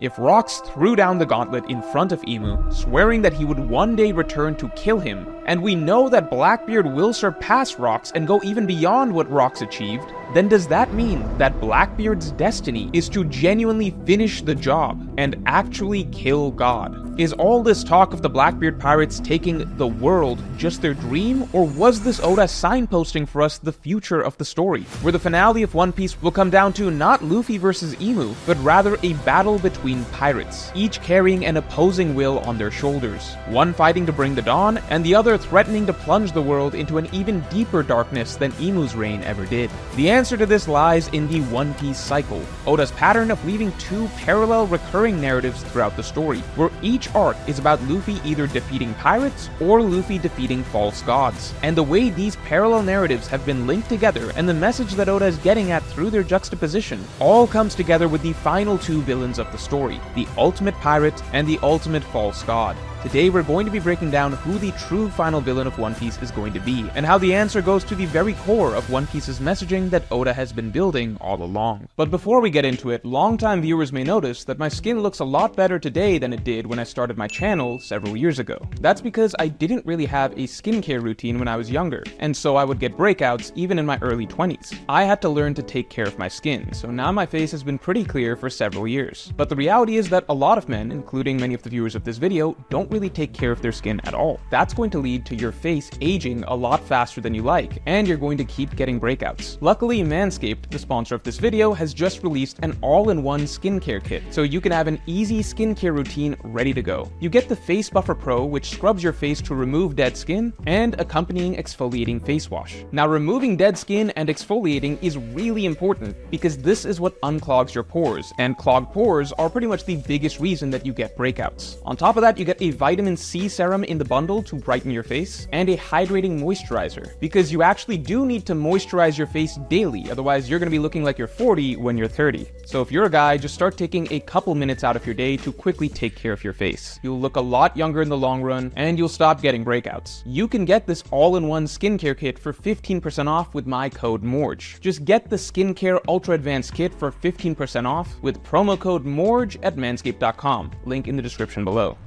If Rox threw down the gauntlet in front of Emu, swearing that he would one day return to kill him, and we know that Blackbeard will surpass Rox and go even beyond what Rox achieved, then does that mean that Blackbeard's destiny is to genuinely finish the job and actually kill God? Is all this talk of the Blackbeard pirates taking the world just their dream, or was this Oda signposting for us the future of the story, where the finale of One Piece will come down to not Luffy versus Emu, but rather a battle between pirates, each carrying an opposing will on their shoulders, one fighting to bring the dawn, and the other threatening to plunge the world into an even deeper darkness than Emu's reign ever did? The answer to this lies in the One Piece cycle, Oda's pattern of leaving two parallel recurring narratives throughout the story, where each arc is about Luffy either defeating pirates or Luffy defeating false gods. And the way these parallel narratives have been linked together and the message that Oda is getting at through their juxtaposition all comes together with the final two villains of the story, the ultimate pirate and the ultimate false god. Today we're going to be breaking down who the true final villain of One Piece is going to be, and how the answer goes to the very core of One Piece's messaging that Oda has been building all along. But before we get into it, longtime viewers may notice that my skin looks a lot better today than it did when I started my channel several years ago. That's because I didn't really have a skincare routine when I was younger, and so I would get breakouts even in my early 20s. I had to learn to take care of my skin, so now my face has been pretty clear for several years. But the reality is that a lot of men, including many of the viewers of this video, don't really take care of their skin at all. That's going to lead to your face aging a lot faster than you like, and you're going to keep getting breakouts. Luckily, Manscaped, the sponsor of this video, has just released an all-in-one skincare kit, so you can have an easy skincare routine ready to go. You get the Face Buffer Pro, which scrubs your face to remove dead skin, and accompanying exfoliating face wash. Now, removing dead skin and exfoliating is really important because this is what unclogs your pores, and clogged pores are pretty much the biggest reason that you get breakouts. On top of that, you get a vitamin C serum in the bundle to brighten your face, and a hydrating moisturizer, because you actually do need to moisturize your face daily, otherwise you're going to be looking like you're 40 when you're 30. So if you're a guy, just start taking a couple minutes out of your day to quickly take care of your face. You'll look a lot younger in the long run, and you'll stop getting breakouts. You can get this all-in-one skincare kit for 15% off with my code MORGE. Just get the Skincare Ultra Advanced Kit for 15% off with promo code MORGE at manscaped.com, link in the description below.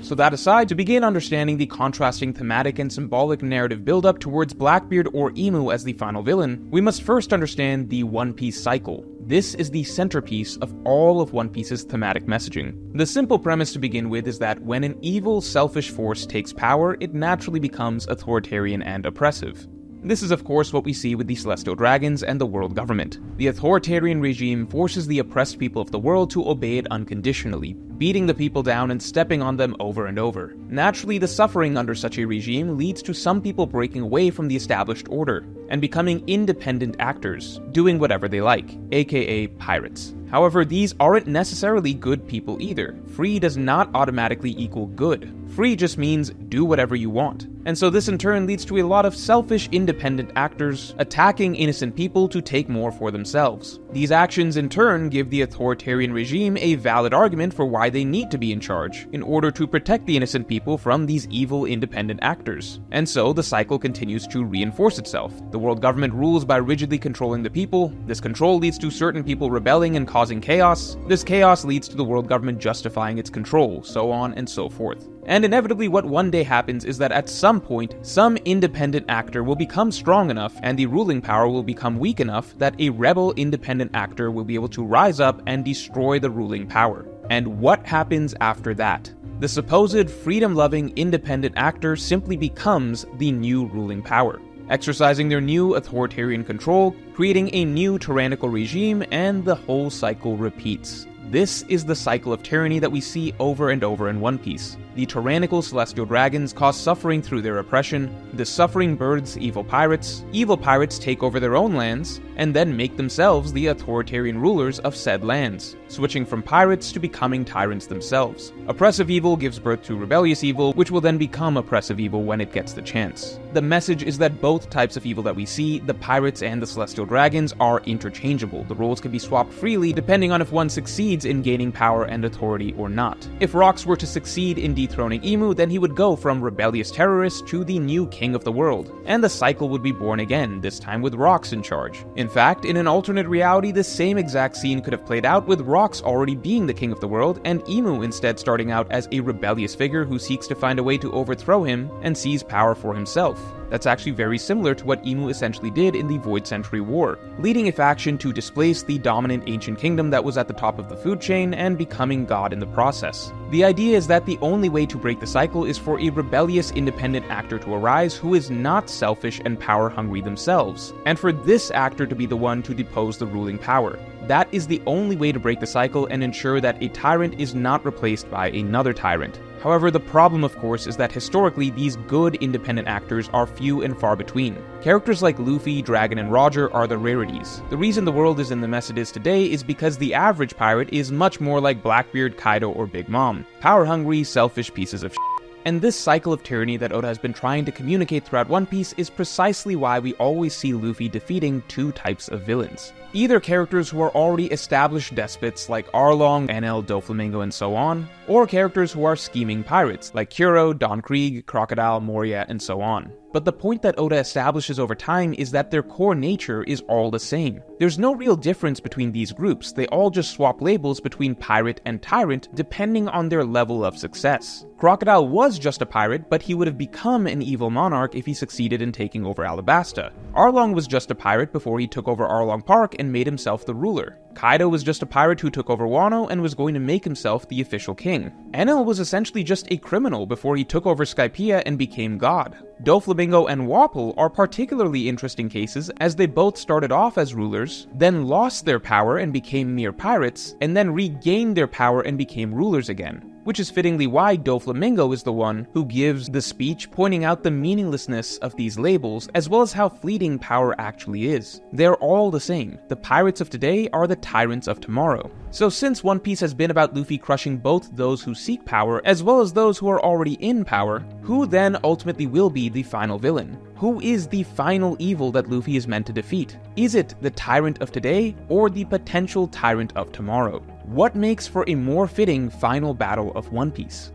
So that aside, to begin understanding the contrasting thematic and symbolic narrative buildup towards Blackbeard or Emu as the final villain, we must first understand the One Piece cycle. This is the centerpiece of all of One Piece's thematic messaging. The simple premise to begin with is that when an evil, selfish force takes power, it naturally becomes authoritarian and oppressive. This is of course what we see with the Celestial Dragons and the world government. The authoritarian regime forces the oppressed people of the world to obey it unconditionally, beating the people down and stepping on them over and over. Naturally, the suffering under such a regime leads to some people breaking away from the established order and becoming independent actors, doing whatever they like, aka pirates. However, these aren't necessarily good people either. Free does not automatically equal good. Free just means do whatever you want. And so this in turn leads to a lot of selfish independent actors attacking innocent people to take more for themselves. These actions in turn give the authoritarian regime a valid argument for why they need to be in charge, in order to protect the innocent people from these evil independent actors. And so the cycle continues to reinforce itself. The world government rules by rigidly controlling the people. This control leads to certain people rebelling and causing chaos. This chaos leads to the world government justifying its control, so on and so forth. And inevitably what one day happens is that at some point, some independent actor will become strong enough and the ruling power will become weak enough that a rebel independent actor will be able to rise up and destroy the ruling power. And what happens after that? The supposed freedom-loving independent actor simply becomes the new ruling power, exercising their new authoritarian control, creating a new tyrannical regime, and the whole cycle repeats. This is the cycle of tyranny that we see over and over in One Piece. The tyrannical Celestial Dragons cause suffering through their oppression, the suffering births evil pirates take over their own lands, and then make themselves the authoritarian rulers of said lands, switching from pirates to becoming tyrants themselves. Oppressive evil gives birth to rebellious evil, which will then become oppressive evil when it gets the chance. The message is that both types of evil that we see, the pirates and the Celestial Dragons, are interchangeable. The roles can be swapped freely depending on if one succeeds in gaining power and authority or not. If Rox were to succeed in dethroning Emu, then he would go from rebellious terrorist to the new king of the world, and the cycle would be born again, this time with Rox in charge. In fact, in an alternate reality, the same exact scene could have played out with Rox already being the king of the world, and Emu instead starting out as a rebellious figure who seeks to find a way to overthrow him and seize power for himself. That's actually very similar to what Emu essentially did in the Void Century War, leading a faction to displace the dominant ancient kingdom that was at the top of the food chain and becoming god in the process. The idea is that the only way to break the cycle is for a rebellious independent actor to arise who is not selfish and power-hungry themselves, and for this actor to be the one to depose the ruling power. That is the only way to break the cycle and ensure that a tyrant is not replaced by another tyrant. However, the problem, of course, is that historically these good independent actors are few and far between. Characters like Luffy, Dragon, and Roger are the rarities. The reason the world is in the mess it is today is because the average pirate is much more like Blackbeard, Kaido, or Big Mom. Power-hungry, selfish pieces of shit. And this cycle of tyranny that Oda has been trying to communicate throughout One Piece is precisely why we always see Luffy defeating two types of villains. Either characters who are already established despots like Arlong, Enel, Doflamingo, and so on, or characters who are scheming pirates like Kuro, Don Krieg, Crocodile, Moria, and so on. But the point that Oda establishes over time is that their core nature is all the same. There's no real difference between these groups, they all just swap labels between pirate and tyrant depending on their level of success. Crocodile was just a pirate, but he would have become an evil monarch if he succeeded in taking over Alabasta. Arlong was just a pirate before he took over Arlong Park and made himself the ruler. Kaido was just a pirate who took over Wano and was going to make himself the official king. Enel was essentially just a criminal before he took over Skypiea and became god. Doflamingo and Wapol are particularly interesting cases as they both started off as rulers, then lost their power and became mere pirates, and then regained their power and became rulers again. Which is fittingly why Doflamingo is the one who gives the speech pointing out the meaninglessness of these labels, as well as how fleeting power actually is. They're all the same. The pirates of today are the tyrants of tomorrow. So since One Piece has been about Luffy crushing both those who seek power, as well as those who are already in power, who then ultimately will be the final villain? Who is the final evil that Luffy is meant to defeat? Is it the tyrant of today, or the potential tyrant of tomorrow? What makes for a more fitting final battle of One Piece?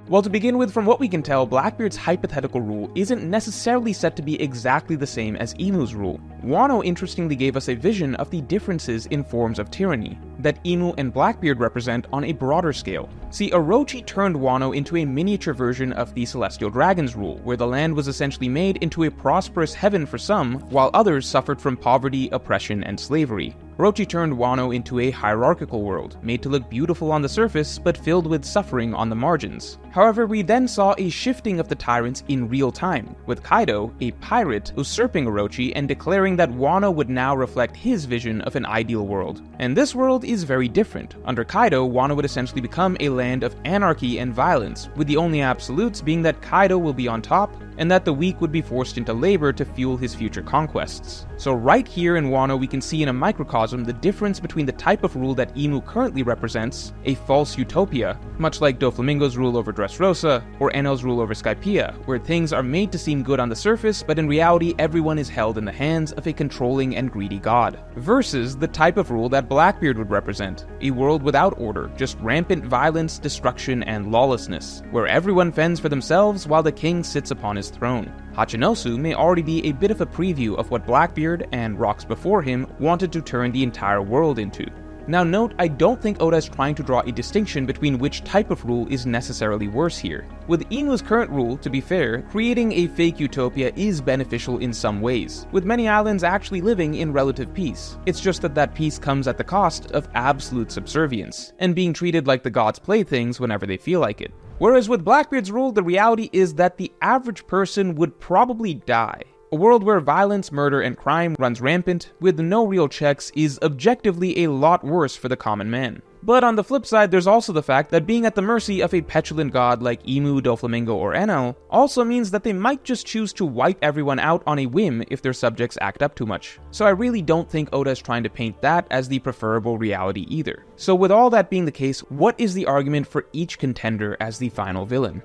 Well, to begin with, from what we can tell, Blackbeard's hypothetical rule isn't necessarily set to be exactly the same as Imu's rule. Wano interestingly gave us a vision of the differences in forms of tyranny that Imu and Blackbeard represent on a broader scale. See, Orochi turned Wano into a miniature version of the Celestial Dragon's rule, where the land was essentially made into a prosperous heaven for some, while others suffered from poverty, oppression, and slavery. Orochi turned Wano into a hierarchical world, made to look beautiful on the surface, but filled with suffering on the margins. However, we then saw a shifting of the tyrants in real time, with Kaido, a pirate, usurping Orochi and declaring that Wano would now reflect his vision of an ideal world. And this world is very different. Under Kaido, Wano would essentially become a land of anarchy and violence, with the only absolutes being that Kaido will be on top, and that the weak would be forced into labor to fuel his future conquests. So right here in Wano we can see in a microcosm the difference between the type of rule that Imu currently represents, a false utopia, much like Doflamingo's rule over Dressrosa, or Enel's rule over Skypiea, where things are made to seem good on the surface, but in reality everyone is held in the hands of a controlling and greedy god, versus the type of rule that Blackbeard would represent, a world without order, just rampant violence, destruction, and lawlessness, where everyone fends for themselves while the king sits upon his throne. Hachinosu may already be a bit of a preview of what Blackbeard, and rocks before him, wanted to turn the entire world into. Now note, I don't think Oda is trying to draw a distinction between which type of rule is necessarily worse here. With Imu's current rule, to be fair, creating a fake utopia is beneficial in some ways, with many islands actually living in relative peace. It's just that that peace comes at the cost of absolute subservience, and being treated like the gods' playthings whenever they feel like it. Whereas with Blackbeard's rule, the reality is that the average person would probably die. A world where violence, murder, and crime runs rampant, with no real checks, is objectively a lot worse for the common man. But on the flip side, there's also the fact that being at the mercy of a petulant god like Imu, Doflamingo, or Enel also means that they might just choose to wipe everyone out on a whim if their subjects act up too much. So I really don't think Oda is trying to paint that as the preferable reality either. So with all that being the case, what is the argument for each contender as the final villain?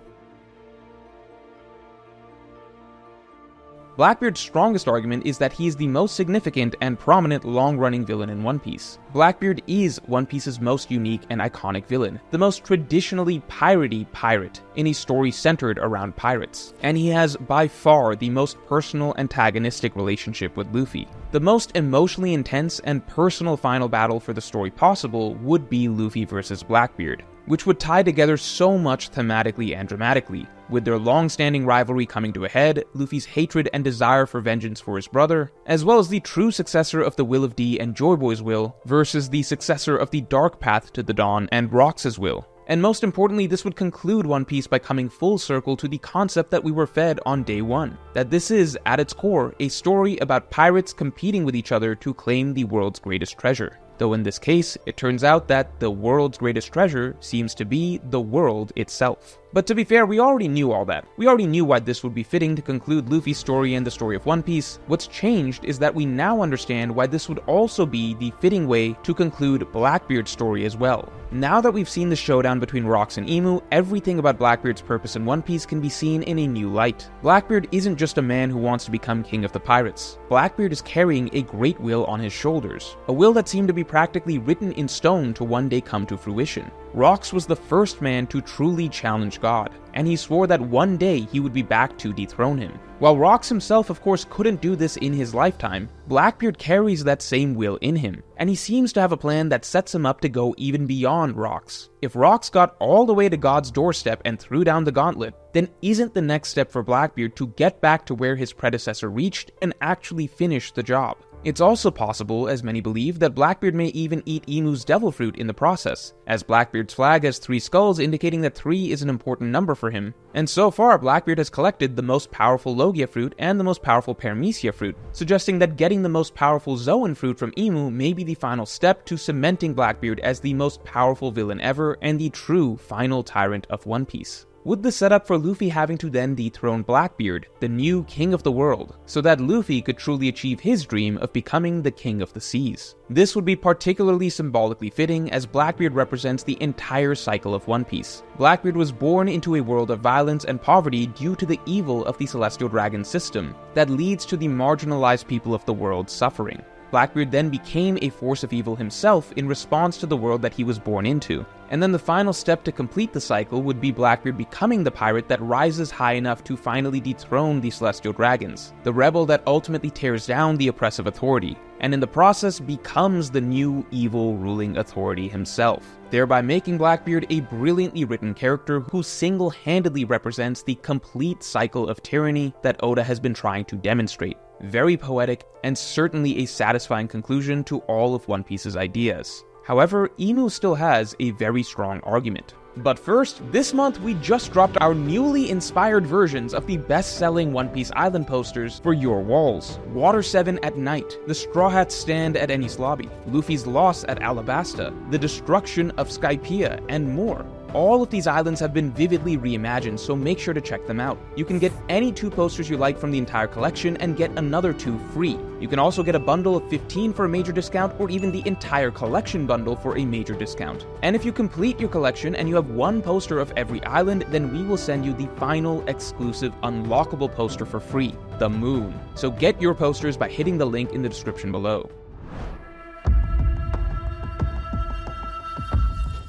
Blackbeard's strongest argument is that he is the most significant and prominent long-running villain in One Piece. Blackbeard is One Piece's most unique and iconic villain, the most traditionally piratey pirate in a story centered around pirates, and he has by far the most personal antagonistic relationship with Luffy. The most emotionally intense and personal final battle for the story possible would be Luffy versus Blackbeard, which would tie together so much thematically and dramatically, with their long-standing rivalry coming to a head, Luffy's hatred and desire for vengeance for his brother, as well as the true successor of the Will of D and Joy Boy's will versus the successor of the Dark Path to the Dawn and Rox's will. And most importantly, this would conclude One Piece by coming full circle to the concept that we were fed on day one, that this is, at its core, a story about pirates competing with each other to claim the world's greatest treasure. Though in this case, it turns out that the world's greatest treasure seems to be the world itself. But to be fair, we already knew all that. We already knew why this would be fitting to conclude Luffy's story and the story of One Piece. What's changed is that we now understand why this would also be the fitting way to conclude Blackbeard's story as well. Now that we've seen the showdown between Rox and Emu, everything about Blackbeard's purpose in One Piece can be seen in a new light. Blackbeard isn't just a man who wants to become king of the pirates. Blackbeard is carrying a great will on his shoulders, a will that seemed to be practically written in stone to one day come to fruition. Rox was the first man to truly challenge God, and he swore that one day he would be back to dethrone him. While Rox himself of course couldn't do this in his lifetime, Blackbeard carries that same will in him, and he seems to have a plan that sets him up to go even beyond Rox. If Rox got all the way to God's doorstep and threw down the gauntlet, then isn't the next step for Blackbeard to get back to where his predecessor reached and actually finish the job? It's also possible, as many believe, that Blackbeard may even eat Emu's devil fruit in the process, as Blackbeard's flag has 3 skulls indicating that 3 is an important number for him, and so far Blackbeard has collected the most powerful Logia fruit and the most powerful Paramecia fruit, suggesting that getting the most powerful Zoan fruit from Emu may be the final step to cementing Blackbeard as the most powerful villain ever and the true final tyrant of One Piece. Would the setup for Luffy having to then dethrone Blackbeard, the new king of the world, so that Luffy could truly achieve his dream of becoming the king of the seas? This would be particularly symbolically fitting as Blackbeard represents the entire cycle of One Piece. Blackbeard was born into a world of violence and poverty due to the evil of the Celestial Dragon system that leads to the marginalized people of the world suffering. Blackbeard then became a force of evil himself in response to the world that he was born into. And then the final step to complete the cycle would be Blackbeard becoming the pirate that rises high enough to finally dethrone the Celestial Dragons, the rebel that ultimately tears down the oppressive authority, and in the process becomes the new evil ruling authority himself, thereby making Blackbeard a brilliantly written character who single-handedly represents the complete cycle of tyranny that Oda has been trying to demonstrate. Very poetic, and certainly a satisfying conclusion to all of One Piece's ideas. However, Emu still has a very strong argument. But first, this month we just dropped our newly inspired versions of the best-selling One Piece Island posters for your walls. Water 7 at night, the Straw Hats stand at Enies Lobby, Luffy's loss at Alabasta, the destruction of Skypiea, and more. All of these islands have been vividly reimagined, so make sure to check them out. You can get any 2 posters you like from the entire collection and get another 2 free. You can also get a bundle of 15 for a major discount or even the entire collection bundle for a major discount. And if you complete your collection and you have 1 poster of every island, then we will send you the final exclusive unlockable poster for free, the Moon. So get your posters by hitting the link in the description below.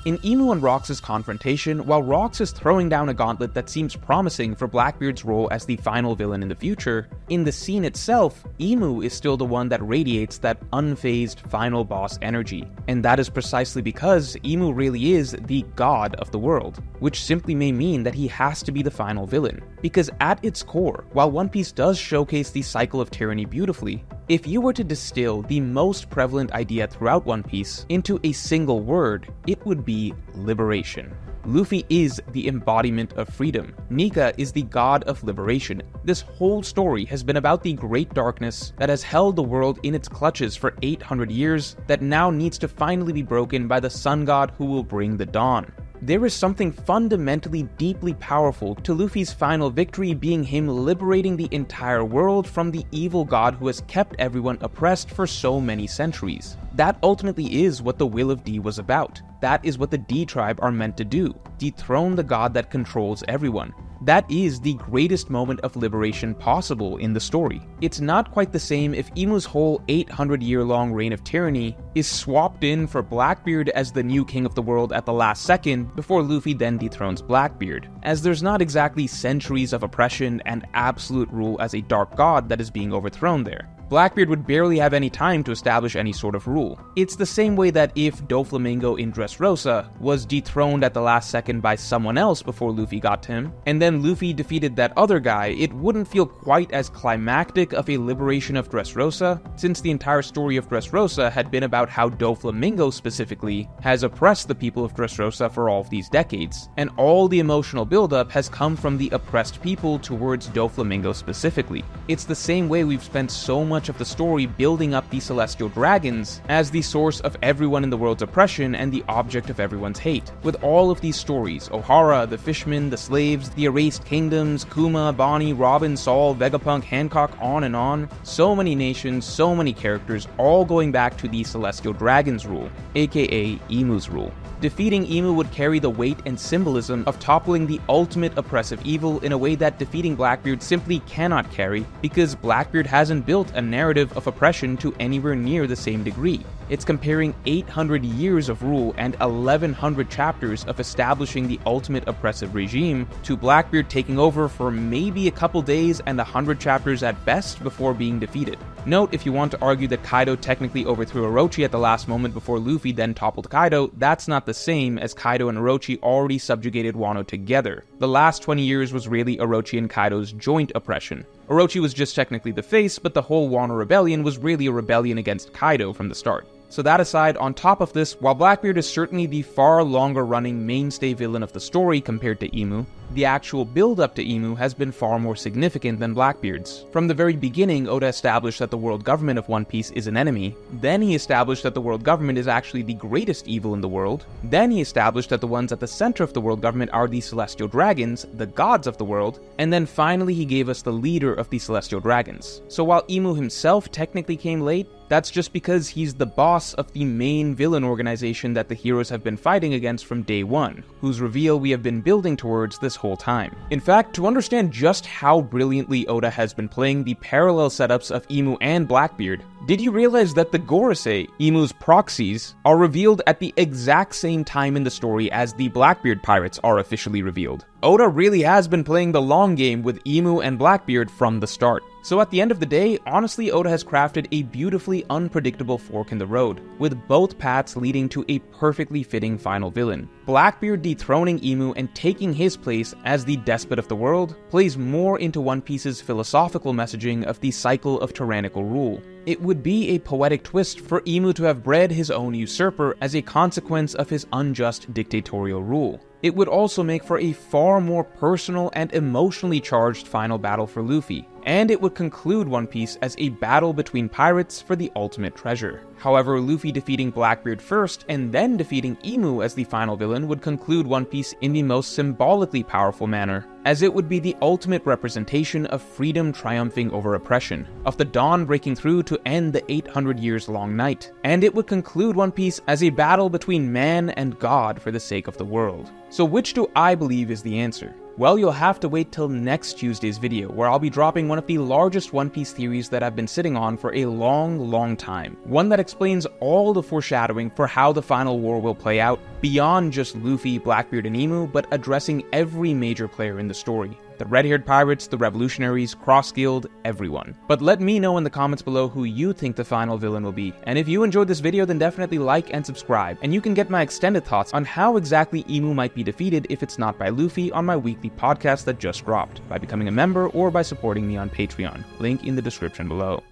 In Emu and Rox's confrontation, while Rox is throwing down a gauntlet that seems promising for Blackbeard's role as the final villain in the future, in the scene itself, Emu is still the one that radiates that unfazed final boss energy. And that is precisely because Emu really is the god of the world, which simply may mean that he has to be the final villain. Because at its core, while One Piece does showcase the cycle of tyranny beautifully, if you were to distill the most prevalent idea throughout One Piece into a single word, it would be liberation. Luffy is the embodiment of freedom. Nika is the god of liberation. This whole story has been about the great darkness that has held the world in its clutches for 800 years that now needs to finally be broken by the sun god who will bring the dawn. There is something fundamentally deeply powerful to Luffy's final victory being him liberating the entire world from the evil god who has kept everyone oppressed for so many centuries. That ultimately is what the Will of D was about. That is what the D tribe are meant to do. Dethrone the god that controls everyone. That is the greatest moment of liberation possible in the story. It's not quite the same if Imu's whole 800-year-long reign of tyranny is swapped in for Blackbeard as the new king of the world at the last second before Luffy then dethrones Blackbeard, as there's not exactly centuries of oppression and absolute rule as a dark god that is being overthrown there. Blackbeard would barely have any time to establish any sort of rule. It's the same way that if Doflamingo in Dressrosa was dethroned at the last second by someone else before Luffy got to him, and then Luffy defeated that other guy, it wouldn't feel quite as climactic of a liberation of Dressrosa, since the entire story of Dressrosa had been about how Doflamingo specifically has oppressed the people of Dressrosa for all of these decades, and all the emotional buildup has come from the oppressed people towards Doflamingo specifically. It's the same way we've spent so much of the story building up the Celestial Dragons as the source of everyone in the world's oppression and the object of everyone's hate. With all of these stories, O'Hara, the Fishmen, the Slaves, the Erased Kingdoms, Kuma, Bonnie, Robin, Saul, Vegapunk, Hancock, on and on, so many nations, so many characters, all going back to the Celestial Dragons rule, aka Imu's rule. Defeating Imu would carry the weight and symbolism of toppling the ultimate oppressive evil in a way that defeating Blackbeard simply cannot carry, because Blackbeard hasn't built a narrative of oppression to anywhere near the same degree. It's comparing 800 years of rule and 1100 chapters of establishing the ultimate oppressive regime to Blackbeard taking over for maybe a couple days and 100 chapters at best before being defeated. Note, if you want to argue that Kaido technically overthrew Orochi at the last moment before Luffy then toppled Kaido, that's not the same, as Kaido and Orochi already subjugated Wano together. The last 20 years was really Orochi and Kaido's joint oppression. Orochi was just technically the face, but the whole Wano rebellion was really a rebellion against Kaido from the start. So that aside, on top of this, while Blackbeard is certainly the far longer running mainstay villain of the story compared to Imu, the actual build-up to Imu has been far more significant than Blackbeard's. From the very beginning, Oda established that the world government of One Piece is an enemy, then he established that the world government is actually the greatest evil in the world, then he established that the ones at the center of the world government are the Celestial Dragons, the gods of the world, and then finally he gave us the leader of the Celestial Dragons. So while Imu himself technically came late, that's just because he's the boss of the main villain organization that the heroes have been fighting against from day one, whose reveal we have been building towards this whole time. In fact, to understand just how brilliantly Oda has been playing the parallel setups of Imu and Blackbeard, did you realize that the Gorosei, Imu's proxies, are revealed at the exact same time in the story as the Blackbeard pirates are officially revealed? Oda really has been playing the long game with Imu and Blackbeard from the start. So at the end of the day, honestly, Oda has crafted a beautifully unpredictable fork in the road, with both paths leading to a perfectly fitting final villain. Blackbeard dethroning Imu and taking his place as the despot of the world plays more into One Piece's philosophical messaging of the cycle of tyrannical rule. It would be a poetic twist for Imu to have bred his own usurper as a consequence of his unjust dictatorial rule. It would also make for a far more personal and emotionally charged final battle for Luffy, and it would conclude One Piece as a battle between pirates for the ultimate treasure. However, Luffy defeating Blackbeard first and then defeating Imu as the final villain would conclude One Piece in the most symbolically powerful manner, as it would be the ultimate representation of freedom triumphing over oppression, of the dawn breaking through to end the 800 years long night, and it would conclude One Piece as a battle between man and God for the sake of the world. So which do I believe is the answer? Well, you'll have to wait till next Tuesday's video, where I'll be dropping one of the largest One Piece theories that I've been sitting on for a long time. One that explains all the foreshadowing for how the final war will play out, beyond just Luffy, Blackbeard, and Imu, but addressing every major player in the story. The red-haired pirates, the revolutionaries, Cross-Guild, everyone. But let me know in the comments below who you think the final villain will be. And if you enjoyed this video, then definitely like and subscribe. And you can get my extended thoughts on how exactly Imu might be defeated if it's not by Luffy on my weekly podcast that just dropped, by becoming a member or by supporting me on Patreon. Link in the description below.